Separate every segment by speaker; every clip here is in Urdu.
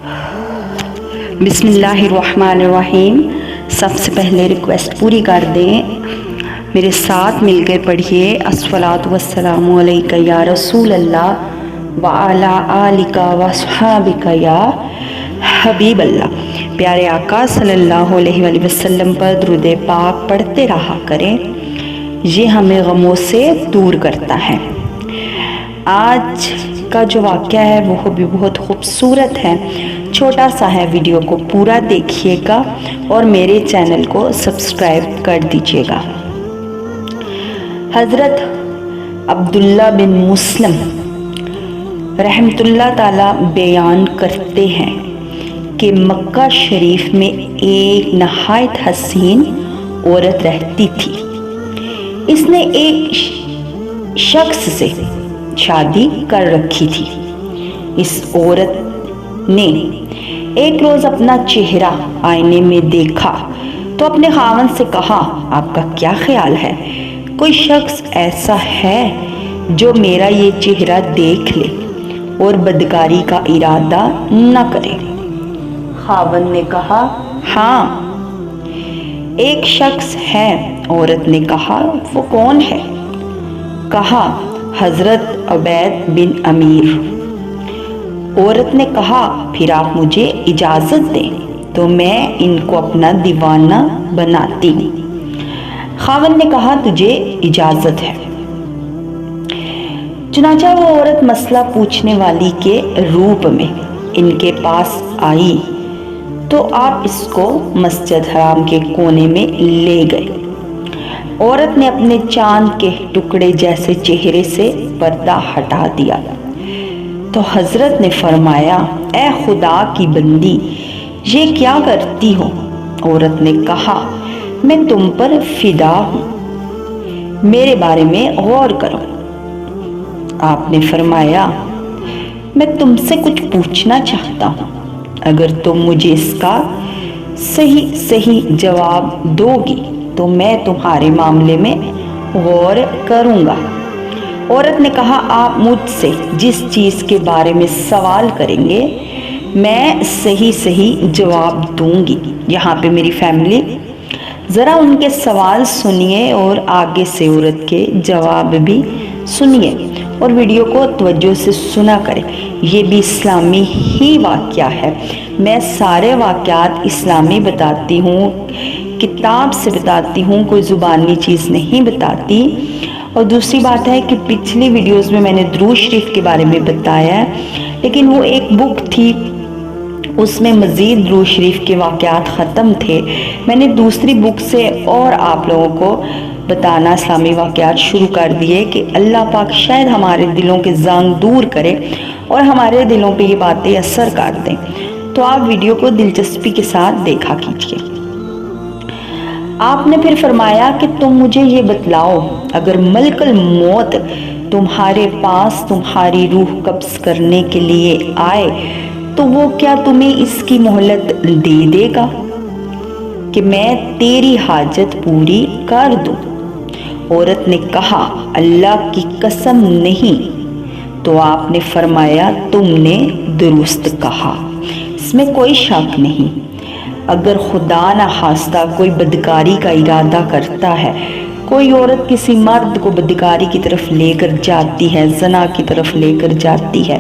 Speaker 1: بسم اللہ الرحمن الرحیم۔ سب سے پہلے ریکویسٹ پوری کر دیں، میرے ساتھ مل کر پڑھیے الصلاۃ والسلام علیک یا رسول اللہ وعلی آلک وصحابک یا حبیب اللہ۔ پیارے آقا صلی اللہ علیہ وآلہ وسلم پر درود پاک پڑھتے رہا کریں، یہ ہمیں غموں سے دور کرتا ہے۔ آج کا جو واقعہ ہے وہ بھی بہت خوبصورت ہے، چھوٹا سا ہے، ویڈیو کو پورا دیکھیے گا اور میرے چینل کو سبسکرائب کر دیجیے گا۔ حضرت عبداللہ بن مسلم رحمۃ اللہ تعالی بیان کرتے ہیں کہ مکہ شریف میں ایک نہایت حسین عورت رہتی تھی۔ اس نے ایک شخص سے شادی کر رکھی تھی۔ اس عورت نے ایک روز اپنا چہرہ آئینے میں دیکھا تو اپنے خاوند سے کہا، آپ کا کیا خیال ہے؟ کوئی شخص ایسا ہے جو میرا یہ چہرہ دیکھ لے اور بدکاری کا ارادہ نہ کرے؟ خاوند نے کہا، ہاں ایک شخص ہے۔ عورت نے کہا، وہ کون ہے؟ کہا، حضرت عبید بن امیر۔ عورت نے کہا، پھر آپ مجھے اجازت دیں تو میں ان کو اپنا دیوانہ بناتی ہوں۔ خاوند نے کہا، تجھے اجازت ہے۔ چنانچہ وہ عورت مسئلہ پوچھنے والی کے روپ میں ان کے پاس آئی تو آپ اس کو مسجد حرام کے کونے میں لے گئے۔ عورت نے اپنے چاند کے ٹکڑے جیسے چہرے سے پردہ ہٹا دیا تو حضرت نے فرمایا، اے خدا کی بندی، یہ کیا کرتی ہو؟ عورت نے کہا، میں تم پر فدا ہوں، میرے بارے میں غور کرو۔ آپ نے فرمایا، میں تم سے کچھ پوچھنا چاہتا ہوں، اگر تم مجھے اس کا صحیح جواب دو گی تو میں تمہارے معاملے میں غور کروں گا۔ عورت نے کہا، آپ مجھ سے جس چیز کے بارے میں سوال کریں گے میں صحیح جواب دوں گی۔ یہاں پہ میری فیملی ذرا ان کے سوال سنیے اور آگے سے عورت کے جواب بھی سنیے اور ویڈیو کو توجہ سے سنا کریں۔ یہ بھی اسلامی ہی واقعہ ہے، میں سارے واقعات اسلامی بتاتی ہوں، کتاب سے بتاتی ہوں، کوئی زبانی چیز نہیں بتاتی۔ اور دوسری بات ہے کہ پچھلی ویڈیوز میں نے درود شریف کے بارے میں بتایا ہے، لیکن وہ ایک بک تھی، اس میں مزید درود شریف کے واقعات ختم تھے۔ میں نے دوسری بک سے اور آپ لوگوں کو بتانا اسلامی واقعات شروع کر دیے کہ اللہ پاک شاید ہمارے دلوں کے زنگ دور کرے اور ہمارے دلوں پہ یہ باتیں اثر کر دیں۔ تو آپ ویڈیو کو دلچسپی کے ساتھ دیکھا کیجیے۔ آپ نے پھر فرمایا کہ تم مجھے یہ بتلاؤ، اگر ملک الموت تمہارے پاس تمہاری روح قبض کرنے کے لیے آئے تو وہ کیا تمہیں اس کی مہلت دے گا کہ میں تیری حاجت پوری کر دوں؟ عورت نے کہا، اللہ کی قسم نہیں۔ تو آپ نے فرمایا، تم نے درست کہا، اس میں کوئی شک نہیں۔ اگر خدا نہ خواستہ کوئی بدکاری کا ارادہ کرتا ہے، کوئی عورت کسی مرد کو بدکاری کی طرف لے کر جاتی ہے، زنا کی طرف لے کر جاتی ہے،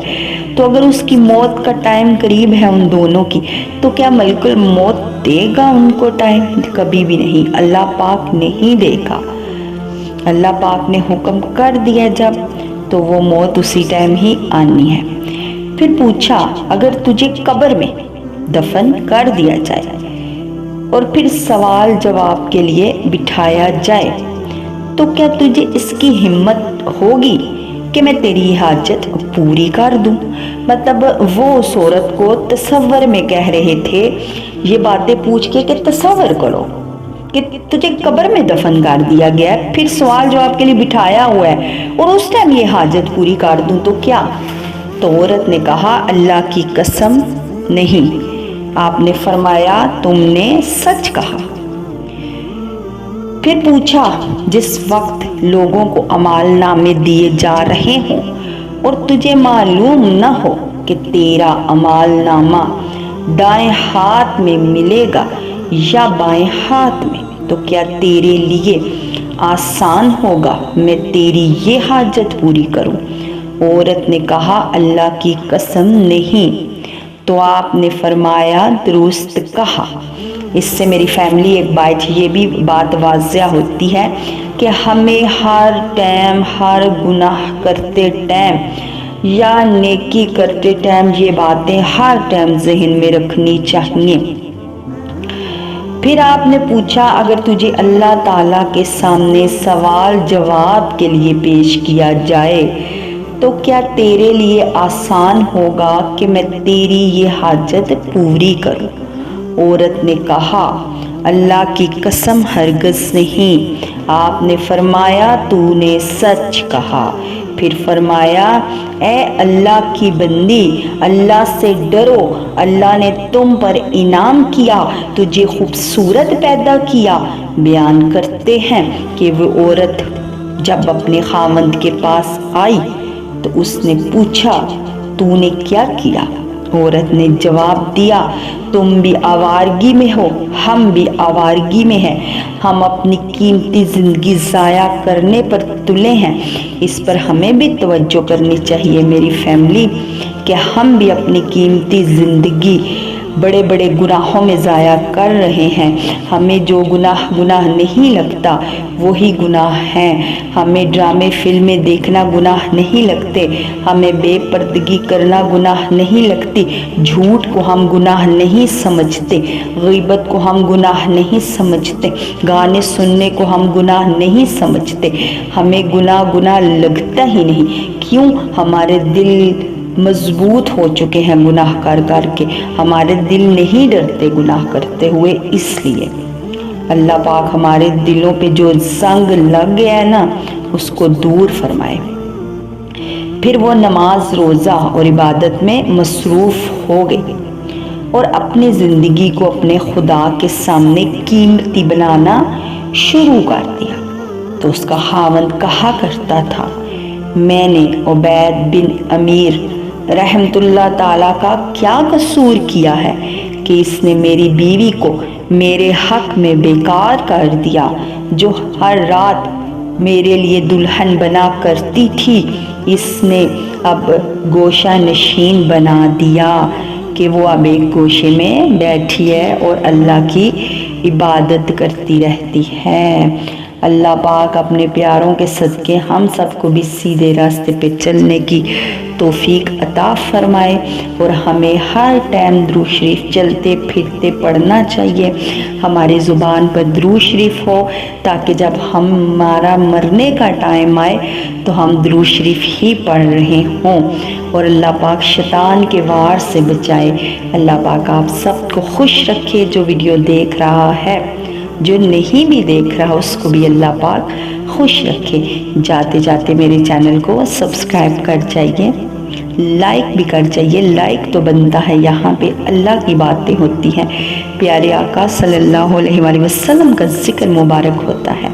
Speaker 1: تو اگر اس کی موت کا ٹائم قریب ہے ان دونوں کی، تو کیا ملک الموت دے گا ان کو ٹائم؟ کبھی بھی نہیں، اللہ پاک نہیں دے گا۔ اللہ پاک نے حکم کر دیا جب، تو وہ موت اسی ٹائم ہی آنی ہے۔ پھر پوچھا، اگر تجھے قبر میں دفن کر دیا جائے اور پھر سوال جواب کے لیے بٹھایا جائے تو کیا تجھے اس کی ہمت ہوگی کہ میں تیری حاجت پوری کر دوں؟ مطلب وہ اس عورت کو تصور میں کہہ رہے تھے یہ باتیں پوچھ کے کہ تصور کرو کہ تجھے قبر میں دفن کر دیا گیا ہے، پھر سوال جواب کے لیے بٹھایا ہوا ہے اور اس ٹائم یہ حاجت پوری کر دوں تو کیا؟ تو عورت نے کہا، اللہ کی قسم نہیں۔ آپ نے فرمایا، تم نے سچ کہا۔ پھر پوچھا، جس وقت لوگوں کو اعمال نامے دیے جا رہے ہوں اور تجھے معلوم نہ ہو کہ تیرا عمال نامہ دائیں ہاتھ میں ملے گا یا بائیں ہاتھ میں، تو کیا تیرے لیے آسان ہوگا میں تیری یہ حاجت پوری کروں؟ عورت نے کہا اللہ کی قسم نہیں۔ تو آپ نے فرمایا درست کہا۔ اس سے میری فیملی ایک بات یہ بھی بات واضح ہوتی ہے کہ ہمیں ہر ٹائم ہر گناہ کرتے ٹائم یا نیکی کرتے ٹائم یہ باتیں ہر ٹائم ذہن میں رکھنی چاہیے۔ پھر آپ نے پوچھا اگر تجھے اللہ تعالیٰ کے سامنے سوال جواب کے لیے پیش کیا جائے تو کیا تیرے لیے آسان ہوگا کہ میں تیری یہ حاجت پوری کروں؟ عورت نے کہا اللہ کی قسم ہرگز نہیں۔ آپ نے فرمایا تو نے سچ کہا۔ پھر فرمایا اے اللہ کی بندی اللہ سے ڈرو، اللہ نے تم پر انعام کیا، تجھے خوبصورت پیدا کیا۔ بیان کرتے ہیں کہ وہ عورت جب اپنے خاوند کے پاس آئی تو اس نے پوچھا تو نے کیا کیا؟ عورت نے جواب دیا تم بھی آوارگی میں ہو، ہم بھی آوارگی میں ہیں، ہم اپنی قیمتی زندگی ضائع کرنے پر تلے ہیں۔ اس پر ہمیں بھی توجہ کرنی چاہیے میری فیملی کہ ہم بھی اپنی قیمتی زندگی بڑے بڑے گناہوں میں ضائع کر رہے ہیں۔ ہمیں جو گناہ نہیں لگتا وہی گناہ ہیں، ہمیں ڈرامے فلمیں دیکھنا گناہ نہیں لگتے، ہمیں بے پردگی کرنا گناہ نہیں لگتی، جھوٹ کو ہم گناہ نہیں سمجھتے، غیبت کو ہم گناہ نہیں سمجھتے، گانے سننے کو ہم گناہ نہیں سمجھتے، ہمیں گناہ لگتا ہی نہیں۔ کیوں؟ ہمارے دل مضبوط ہو چکے ہیں گناہ کر کے، ہمارے دل نہیں ڈرتے گناہ کرتے ہوئے۔ اس لیے اللہ پاک ہمارے دلوں پہ جو زنگ لگ گیا ہے نا اس کو دور فرمائے۔ پھر وہ نماز روزہ اور عبادت میں مصروف ہو گئی اور اپنی زندگی کو اپنے خدا کے سامنے قیمتی بنانا شروع کر دیا۔ تو اس کا خاوند کہا کرتا تھا میں نے عبید بن امیر رحمت اللہ تعالیٰ کا کیا قصور کیا ہے کہ اس نے میری بیوی کو میرے حق میں بیکار کر دیا، جو ہر رات میرے لیے دلہن بنا کرتی تھی اس نے اب گوشہ نشین بنا دیا کہ وہ اب ایک گوشے میں بیٹھی ہے اور اللہ کی عبادت کرتی رہتی ہے۔ اللہ پاک اپنے پیاروں کے صدقے ہم سب کو بھی سیدھے راستے پہ چلنے کی توفیق عطا فرمائے اور ہمیں ہر ٹائم درود شریف چلتے پھرتے پڑھنا چاہیے، ہماری زبان پر درود شریف ہو تاکہ جب ہمارا مرنے کا ٹائم آئے تو ہم درود شریف ہی پڑھ رہے ہوں، اور اللہ پاک شیطان کے وار سے بچائے۔ اللہ پاک آپ سب کو خوش رکھے، جو ویڈیو دیکھ رہا ہے جو نہیں بھی دیکھ رہا اس کو بھی اللہ پاک خوش رکھے۔ جاتے جاتے میرے چینل کو سبسکرائب کر جائیے، لائک بھی کر جائیے، لائک تو بنتا ہے، یہاں پہ اللہ کی باتیں ہوتی ہیں، پیارے آقا صلی اللہ علیہ وآلہ وسلم کا ذکر مبارک ہوتا ہے،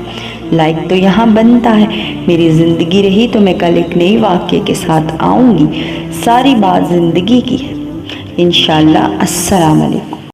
Speaker 1: لائک تو یہاں بنتا ہے۔ میری زندگی رہی تو میں کل ایک نئی واقعے کے ساتھ آؤں گی، ساری بات زندگی کی ہے انشاءاللہ۔ السلام علیکم۔